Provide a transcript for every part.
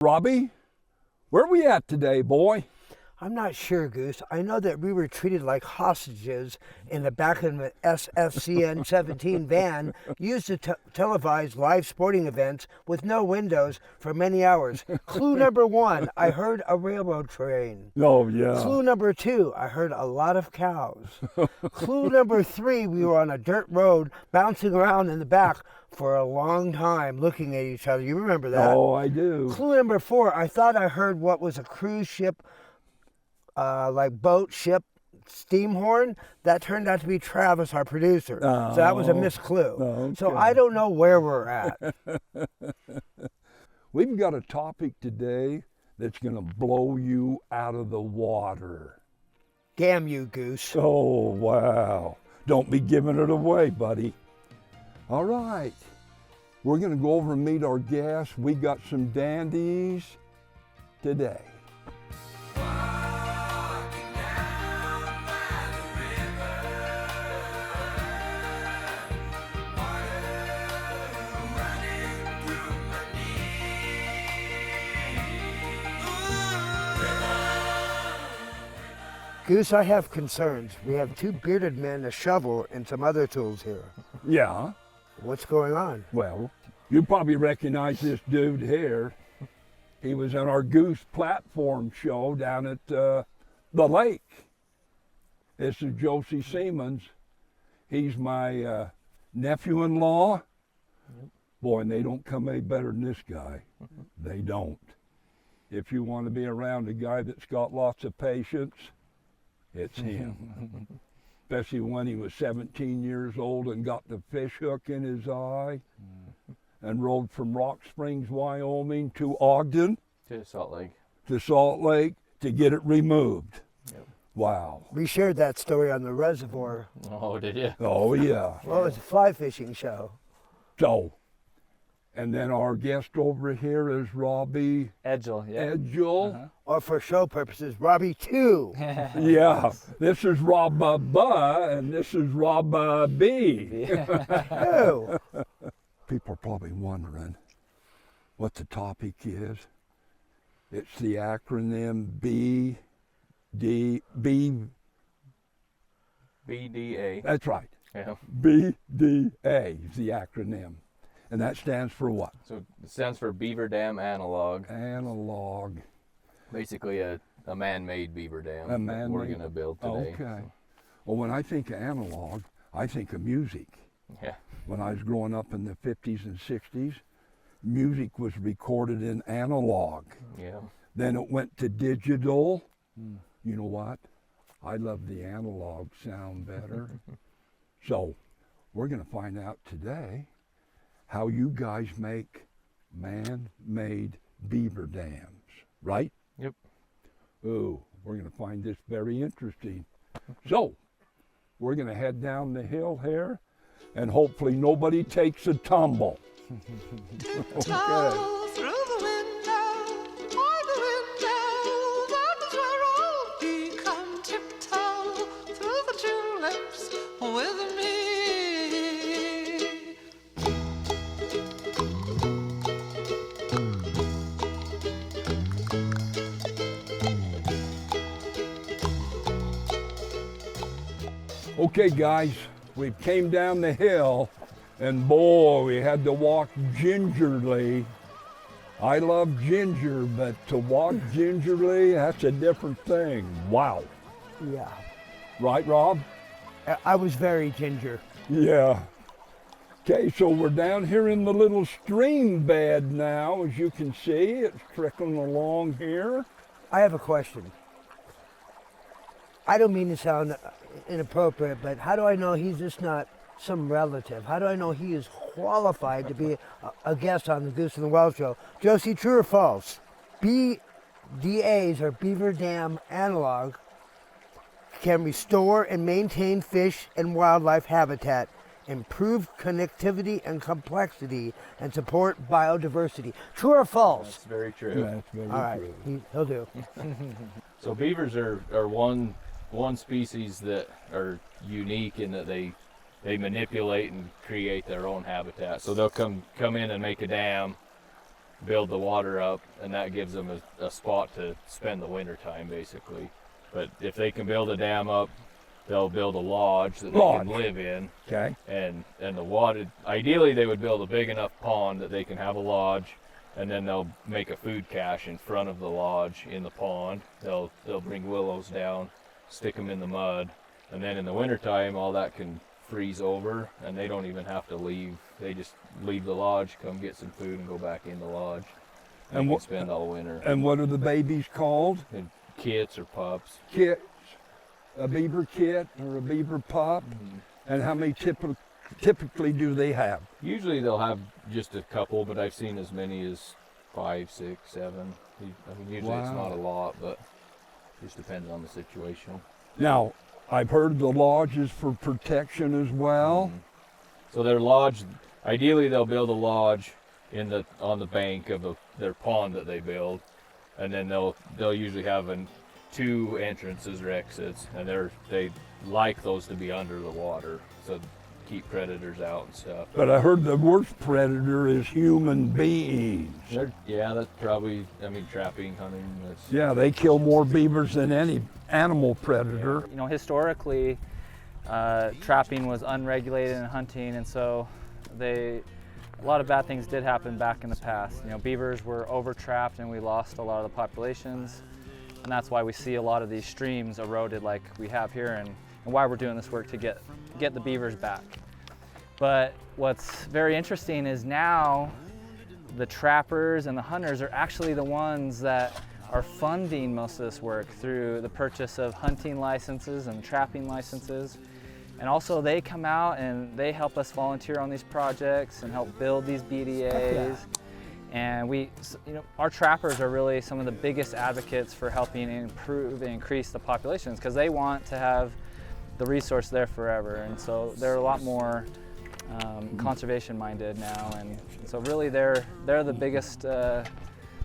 Robbie, where we at today, boy? I'm not sure, Goose. I know that we were treated like hostages in the back of an SFCN 17 van used to televise live sporting events with no windows for many hours. Clue number 1, I heard a railroad train. Oh, yeah. Clue number 2, I heard a lot of cows. Clue number 3, we were on a dirt road bouncing around in the back for a long time looking at each other. You remember that? Oh, I do. Clue number 4, I thought I heard what was a cruise ship, like boat, ship, steam horn. That turned out to be Travis, our producer. So that was a missed clue. Okay. So I don't know where we're at. We've got a topic today that's going to blow you out of the water. Damn you, Goose. Oh, wow. Don't be giving it away, buddy. All right. We're going to go over and meet our guests. We got some dandies today. Goose, I have concerns. We have 2 bearded men, a shovel, and some other tools here. Yeah. What's going on? Well, you probably recognize this dude here. He was on our Goose platform show down at the lake. This is Josie Siemens. He's my nephew-in-law. Boy, and they don't come any better than this guy. They don't. If you want to be around a guy that's got lots of patience, it's him. Especially when he was 17 years old and got the fish hook in his eye and rode from Rock Springs, Wyoming to Ogden. To Salt Lake. To Salt Lake to get it removed. Yep. Wow. We shared that story on the reservoir. Oh, did you? Oh, yeah. Well, it was a fly fishing show. So, and then our guest over here is Robbie Edgel, yeah. Edgel. Or for show purposes, Robbie 2. Yeah, this is Rob and this is Rob B. Oh. People are probably wondering what the topic is. It's the acronym BDA. That's right. Yeah. BDA is the acronym. And that stands for what? So it stands for Beaver Dam Analog. Analog. Basically a man-made beaver dam A that man-made. we're going to build today. Okay. Well, when I think of analog, I think of music. Yeah. When I was growing up in the 50s and 60s, music was recorded in analog. Yeah. Then it went to digital. You know what? I love the analog sound better. So we're going to find out today how you guys make man-made beaver dams, right? Yep. Ooh, we're going to find this very interesting. So we're going to head down the hill here and hopefully nobody takes a tumble. Okay. Through the window, by the window, that is where I'll be. Come tiptoe through the tulips with me. Okay, guys, we came down the hill, and boy, we had to walk gingerly. I love ginger, but to walk gingerly, that's a different thing. Wow. Yeah. Right, Rob? I was very ginger. Yeah. Okay, so we're down here in the little stream bed now, as you can see. It's trickling along here. I have a question. I don't mean to sound inappropriate, but how do I know he's just not some relative? How do I know he is qualified to be a guest on the Goose and the Well show? Josie, true or false? BDAs, or Beaver Dam Analog, can restore and maintain fish and wildlife habitat, improve connectivity and complexity, and support biodiversity. True or false? That's very true. That's very All right, true. he'll do. So beavers are one species that are unique in that they manipulate and create their own habitat. So they'll come in and make a dam, build the water up, and that gives them a spot to spend the winter time basically. But if they can build a dam up, they'll build a lodge that they can live in. Okay. And the water, ideally they would build a big enough pond that they can have a lodge, and then they'll make a food cache in front of the lodge in the pond. They'll bring willows down, stick them in the mud, and then in the wintertime all that can freeze over, and they don't even have to leave. They just leave the lodge, come get some food, and go back in the lodge. And what spend all winter. And what are the babies called? And kits or pups. Kits. A beaver kit or a beaver pup. And how many typically do they have? Usually they'll have just a couple, but I've seen as many as 5, 6, 7. I mean, usually it's not a lot, but it just depends on the situation. Now, I've heard the lodge is for protection as well. So their lodge, ideally they'll build a lodge on the bank of their pond that they build, and then they'll usually have 2 entrances or exits, and they like those to be under the water, so keep predators out and stuff. But I heard the worst predator is human beings. That's probably, trapping, hunting. Yeah, they kill more beavers than any animal predator. You know, historically, trapping was unregulated in hunting, and so a lot of bad things did happen back in the past. You know, beavers were over-trapped and we lost a lot of the populations, and that's why we see a lot of these streams eroded like we have here, and why we're doing this work to get the beavers back. But what's very interesting is now the trappers and the hunters are actually the ones that are funding most of this work through the purchase of hunting licenses and trapping licenses. And also they come out and they help us volunteer on these projects and help build these BDAs. And our trappers are really some of the biggest advocates for helping improve and increase the populations, because they want to have the resource there forever. And so they're a lot more conservation minded now. And so really they're the biggest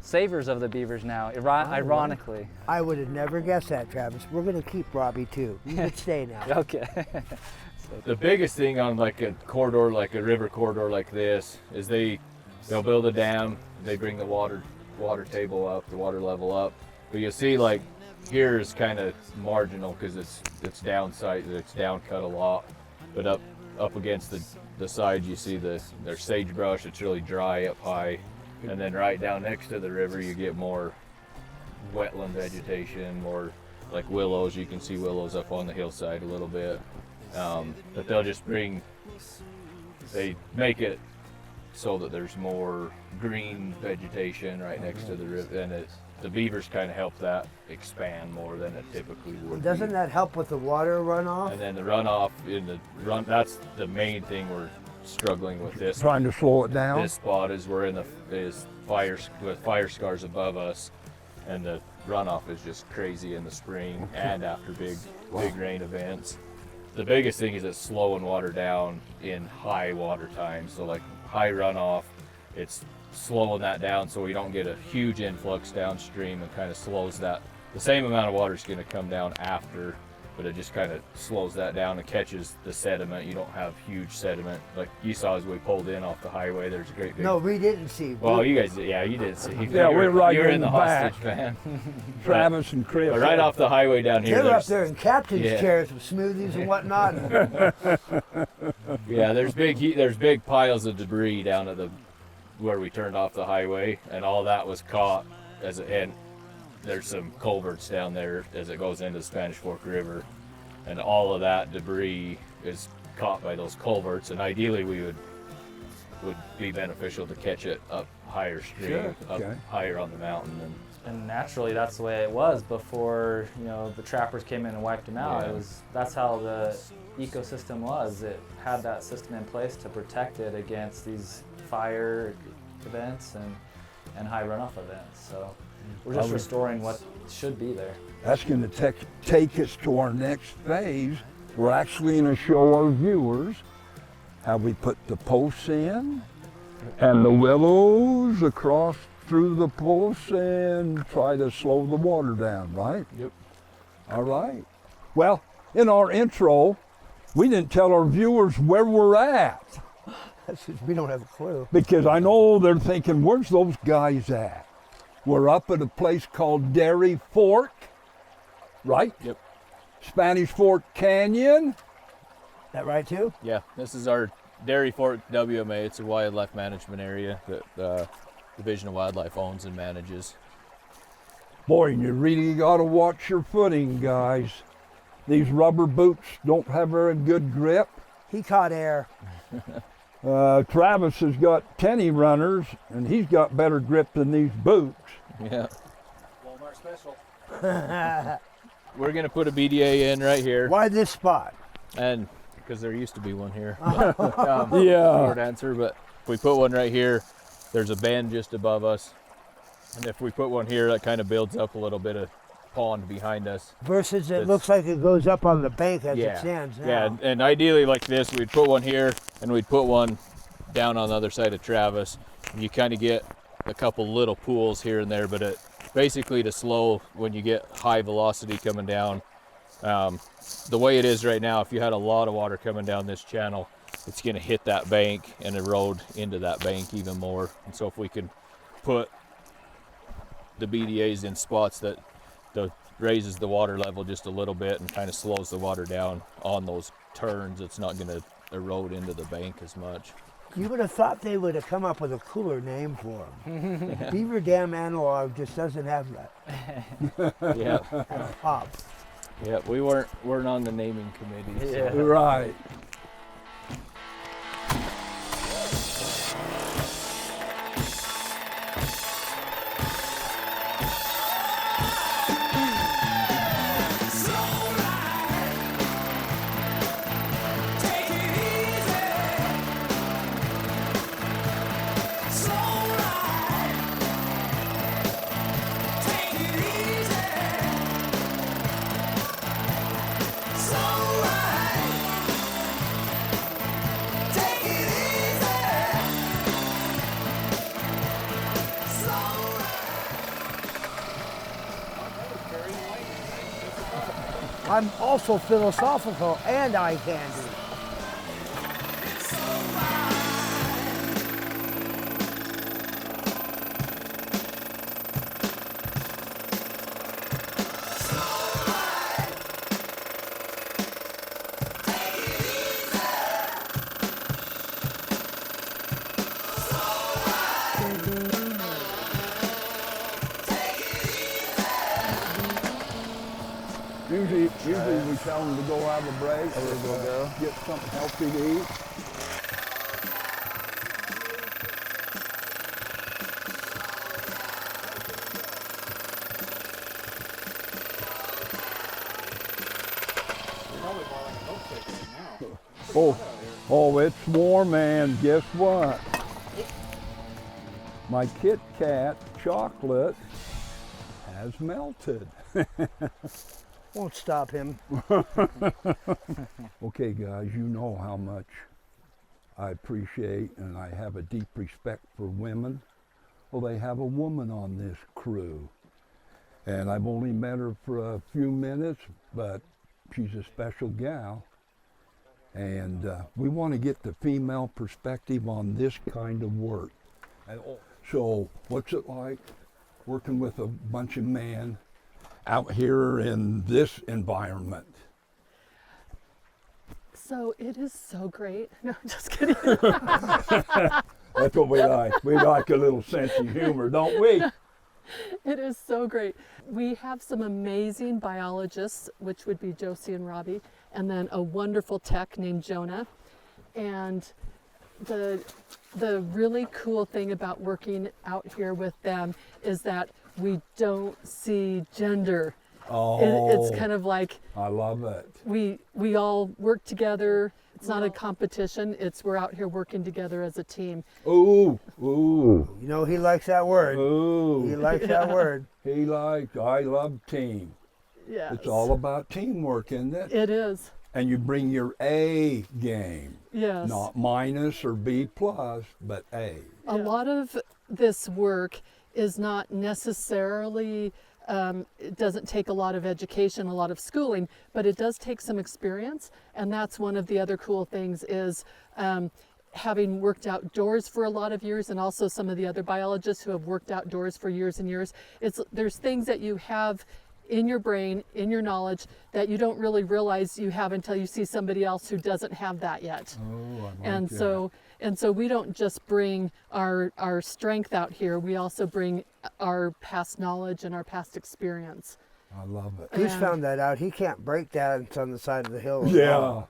savers of the beavers now, ironically. I would have never guessed that, Travis. We're going to keep Robbie too. You can stay now. Okay. The biggest thing on like a corridor, like a river corridor like this, is they'll build a dam, they bring the water table up, the water level up. But you'll see like here is kind of marginal because it's downside, it's down cut a lot. But up against the side you see there's sagebrush, it's really dry up high. And then right down next to the river you get more wetland vegetation, more like willows. You can see willows up on the hillside a little bit. But they make it so that there's more green vegetation right next to the river, and the beavers kind of help that expand more than it typically would. Doesn't that help with the water runoff? And then the runoff that's the main thing we're struggling with this. Trying to slow it down? This spot is fire scars above us, and the runoff is just crazy in the spring and after big rain events. The biggest thing is it's slowing water down in high water times. So like high runoff, it's slowing that down so we don't get a huge influx downstream, and kind of slows that. The same amount of water is going to come down after, but it just kind of slows that down and catches the sediment. You don't have huge sediment like you saw as we pulled in off the highway. There's a great big. No, we didn't see. Well, you guys, you didn't see. Yeah, we're right You were in in the back. hostage van. Travis and Chris. But right off the highway down here. They were up there in captain's chairs with smoothies and whatnot. Yeah, there's big piles of debris down at where we turned off the highway, and all that was caught and there's some culverts down there as it goes into the Spanish Fork River, and all of that debris is caught by those culverts, and ideally we would be beneficial to catch it up higher stream, up higher on the mountain. And naturally that's the way it was before the trappers came in and wiped them out. Yeah. That's how the ecosystem was. It had that system in place to protect it against these fire events and high runoff events. So we're just restoring what should be there. That's going to take us to our next phase. We're actually going to show our viewers how we put the posts in and the willows across through the posts and try to slow the water down, right? Yep. All right. Well, in our intro, we didn't tell our viewers where we're at. We don't have a clue. Because I know they're thinking, where's those guys at? We're up at a place called Dairy Fork, right? Yep. Spanish Fork Canyon. That right too? Yeah, this is our Dairy Fork WMA. It's a wildlife management area that Division of Wildlife owns and manages. Boy, you really got to watch your footing, guys. These rubber boots don't have very good grip. He caught air. Travis has got tenny runners, and he's got better grip than these boots. Yeah. Walmart special. We're gonna put a BDA in right here, Why this spot? and because there used to be one here. Yeah. Short answer, but if we put one right here, there's a bend just above us, and if we put one here, that kind of builds up a little bit of pond behind us. Versus it It's- looks like it goes up on the bank as it stands now. Yeah, and ideally like this, we'd put one here and we'd put one down on the other side of Travis. You kind of get a couple little pools here and there, but it basically to slow when you get high velocity coming down. The way it is right now, if you had a lot of water coming down this channel, it's going to hit that bank and erode into that bank even more. And so if we could put the BDAs in spots that raises the water level just a little bit and kind of slows the water down on those turns, it's not going to erode into the bank as much. You would have thought they would have come up with a cooler name for him. Beaver Dam Analog just doesn't have that Yeah, pop. yeah, we weren't on the naming committee. So. Yeah. Right. I'm also philosophical and eye candy. Usually we tell them to go have a break or get something healthy to eat. Oh, it's warm, and guess what? My Kit Kat chocolate has melted. Won't stop him. Okay, guys, you know how much I appreciate and I have a deep respect for women. Well, they have a woman on this crew. And I've only met her for a few minutes, but she's a special gal. And we want to get the female perspective on this kind of work. So, what's it like working with a bunch of men out here in this environment? So it is so great. No, I'm just kidding. That's what we like. We like a little sense of humor, don't we? It is so great. We have some amazing biologists, which would be Josie and Robbie, and then a wonderful tech named Jonah. And the really cool thing about working out here with them is that we don't see gender. Oh, It's kind of like I love it. we all work together. It's not a competition. We're out here working together as a team. Ooh, ooh, You know, he likes that word. He ooh. likes that word. I love team. Yes. It's all about teamwork, isn't it? It is. And you bring your A game, Yes. not minus or B plus, but A. A lot of this work is not necessarily, it doesn't take a lot of education, a lot of schooling, but it does take some experience. And that's one of the other cool things is having worked outdoors for a lot of years, and also some of the other biologists who have worked outdoors for years and years, there's things that you have in your brain, in your knowledge, that you don't really realize you have until you see somebody else who doesn't have that yet. Oh, I like And that. so we don't just bring our strength out here, we also bring our past knowledge and our past experience. I love it. Goose And- found that out. He can't break that. It's on the side of the hill. Yeah,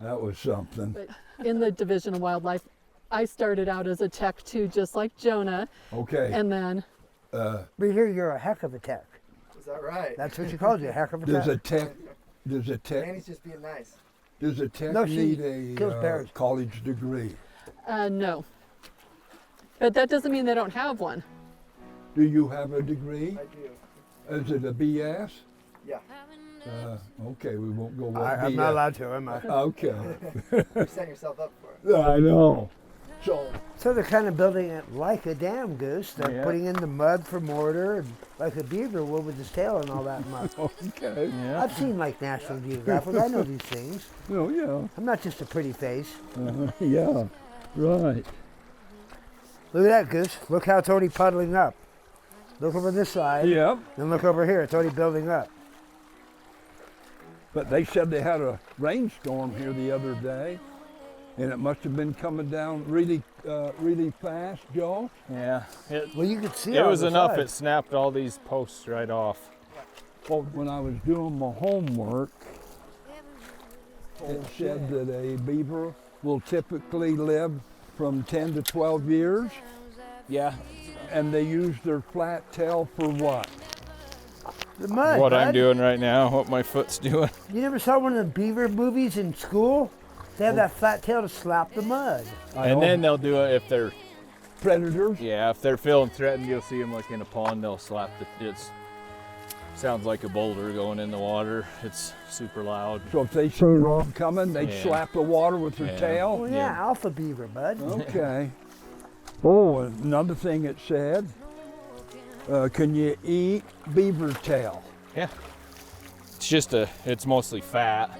that was something. But in the Division of Wildlife, I started out as a tech too, just like Jonah, Okay. and then We hear you're a heck of a tech. Is that right? That's what you called you, a heck of a Does a tech. tech? Does a tech? Annie's just being nice. Does a tech No, she need kills a bears. college degree? no. But that doesn't mean they don't have one. Do you have a degree? I do. Is it a BS? Yeah. Okay, we won't go with I'm BS. not allowed to, am I? Okay. You're setting yourself up for it. I know. So, So they're kind of building it like a dam, Goose. They're Yeah. putting in the mud for mortar, and like a beaver would with his tail and all that mud. okay. Yeah. I've seen like National Geographic. I know these things. Oh, yeah. I'm not just a pretty face. Yeah. Right. Look at that, Goose. Look how it's already puddling up. Look over this side. Yep. Then look over here. It's already building up. But they said they had a rainstorm here the other day, and it must have been coming down really, really fast, Joe. Yeah. Well, you could see It on was the enough. side. It snapped all these posts right off. Well, when I was doing my homework, it said that a beaver will typically live from 10 to 12 years, Yeah. and they use their flat tail for what? The mud. What I'm bud. doing right now, what my foot's doing. You never saw one of the beaver movies in school? They have that flat tail to slap the mud. And then they'll do it if they're, predators. yeah, if they're feeling threatened, you'll see them like in a pond, they'll slap it's sounds like a boulder going in the water. It's super loud. So if they see them coming, they Yeah. slap the water with their Yeah. tail. Well, yeah, alpha beaver, bud. Okay. Oh, another thing it said, can you eat beaver tail? Yeah. It's mostly fat,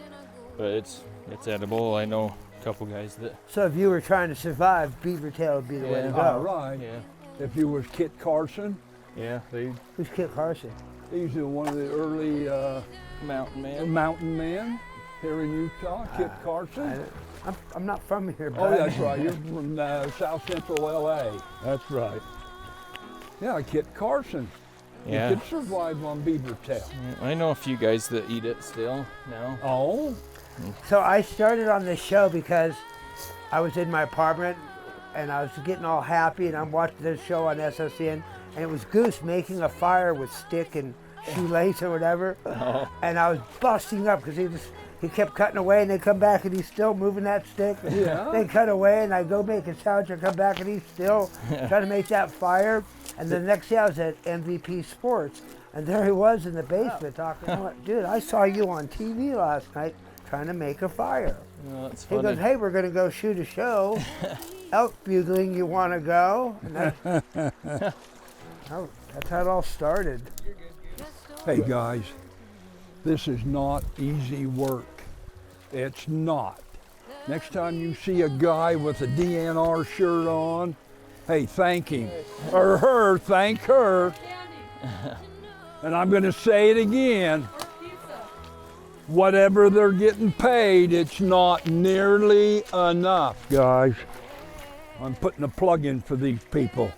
but it's edible. I know a couple guys that. So if you were trying to survive, beaver tail would be the way to Yeah. go. All right. Yeah. If you was Kit Carson, Yeah, they Who's Kit Carson? he's one of the early mountain man. mountain men here in Utah, Kit I, Carson. I'm not from here, Oh, bud. that's right. You're from South Central LA. That's right. Yeah, Kit Carson. Yeah. He could survive on beaver tail. I know a few guys that eat it still now. Oh, So I started on this show because I was in my apartment and I was getting all happy and I'm watching this show on SSN and it was Goose making a fire with stick and shoelace or whatever. And I was busting up because he kept cutting away and they come back and he's still moving that stick. Yeah. They cut away and I go make a sandwich and come back and he's still trying to make that fire. And the next day I was at MVP Sports and there he was in the basement talking, I'm like, dude, I saw you on TV last night trying to make a fire. Oh, that's He funny. goes, hey, we're going to go shoot a show. Elk bugling, you want to go? And that's how it all started. hey guys, this is not easy work. It's not. Next time you see a guy with a DNR shirt on, hey, thank him. Or her, thank her. And I'm going to say it again. Whatever they're getting paid, it's not nearly enough, guys. I'm putting a plug in for these people.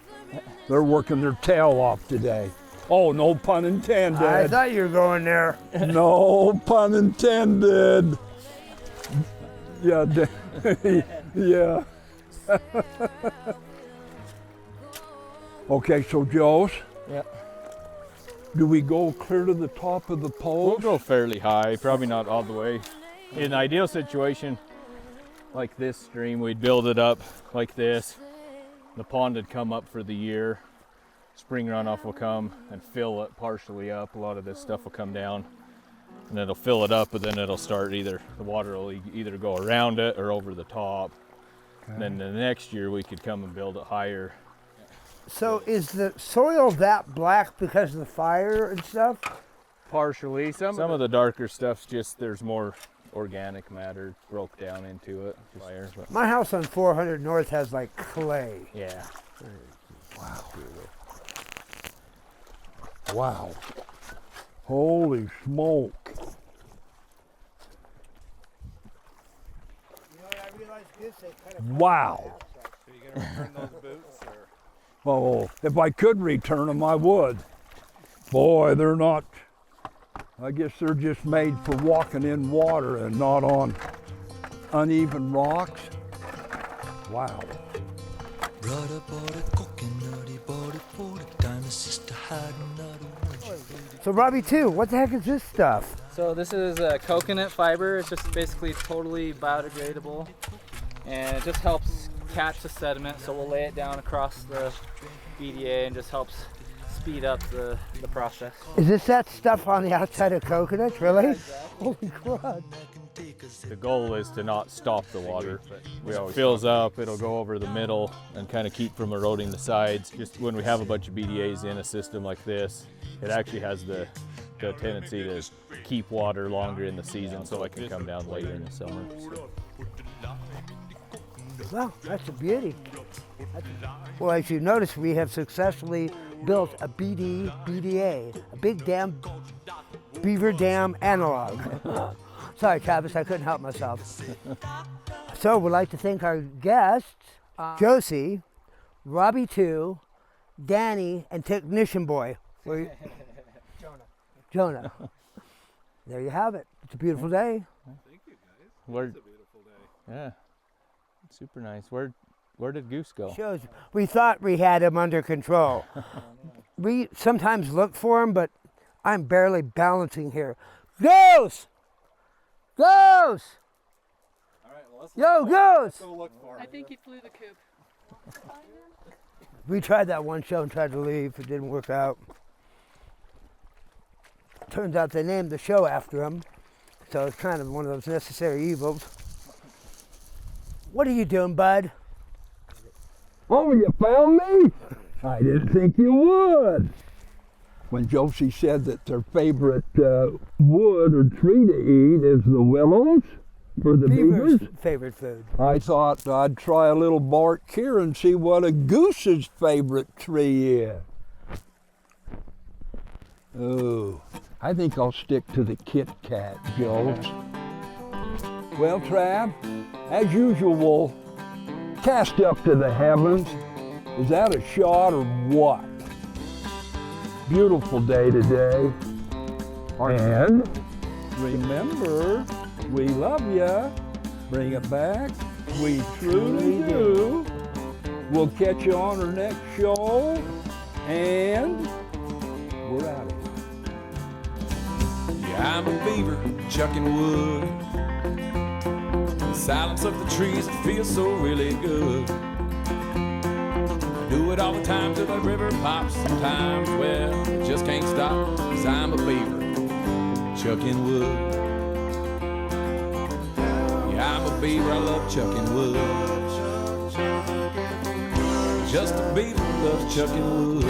They're working their tail off today. Oh, no pun intended. I thought you were going there. No pun intended. Yeah, yeah. Okay, so Joe's, Yeah. do we go clear to the top of the We'll pole? go fairly high, probably not all the way. In an ideal situation, like this stream, we'd build it up like this. The pond would come up for the year. Spring runoff will come and fill it partially up. A lot of this stuff will come down and it'll fill it up, but then it'll start the water will either go around it or over the top. And then the next year we could come and build it higher. So is the soil that black because of the fire and stuff? Partially. Some of the darker stuff's just there's more organic matter broke down into it. Just fire, but My house on 400 North has like clay. yeah. Wow. Holy smoke. You know, I realized this, they kind of Wow. So you gonna return those boots or? Oh, if I could return them, I would. Boy, they're not, I guess they're just made for walking in water and not on uneven rocks. Wow. Brother bought a coconut, he bought it for the time his sister had another one. So Robbie too, what the heck is this stuff? So this is coconut fiber. It's just basically totally biodegradable, and it just helps catch the sediment. So we'll lay it down across the BDA and just helps speed up the process. Is this that stuff on the outside of coconuts, really? Holy crud. The goal is to not stop the water. It fills up, it'll go over the middle and kind of keep from eroding the sides. Just when we have a bunch of BDAs in a system like this, it actually has the tendency to keep water longer in the season so it can come down later in the summer. So. Well, that's a beauty. Well, as you notice, we have successfully built a BDA, a big dam, beaver dam analog. Sorry, Travis, I couldn't help myself. So we'd like to thank our guests, Josie, Robbie 2, Danny, and Technician Boy. Jonah. There you have it. It's a beautiful day. Thank you guys. Where- It's a beautiful day. Yeah, super nice. Where did Goose go? Shows we thought we had him under control. We sometimes look for him, but I'm barely balancing here. Goose! Goose! All right, well, Yo, Goose! go look for I him. think he flew the coop. We tried that one show and tried to leave. It didn't work out. Turns out they named the show after him, so it's kind of one of those necessary evils. What are you doing, bud? Oh, you found me? I didn't think you would. When Josie said that their favorite wood or tree to eat is the willows for the Beaver's beavers, favorite food. I thought I'd try a little bark here and see what a goose's favorite tree is. Oh, I think I'll stick to the Kit Kat, Joe. Well, Trav, as usual, we'll cast up to the heavens. Is that a shot or what? Beautiful day today. And remember, we love ya. Bring it back. We truly do. We'll catch you on our next show. And we're out of here. Yeah, I'm a beaver, chucking wood. The silence of the trees, it feels so really good. Do it all the time till the river pops. Sometimes, well, I just can't stop, 'cause I'm a beaver, chucking wood. Yeah, I'm a beaver, I love chucking wood. Just a beaver loves chucking wood.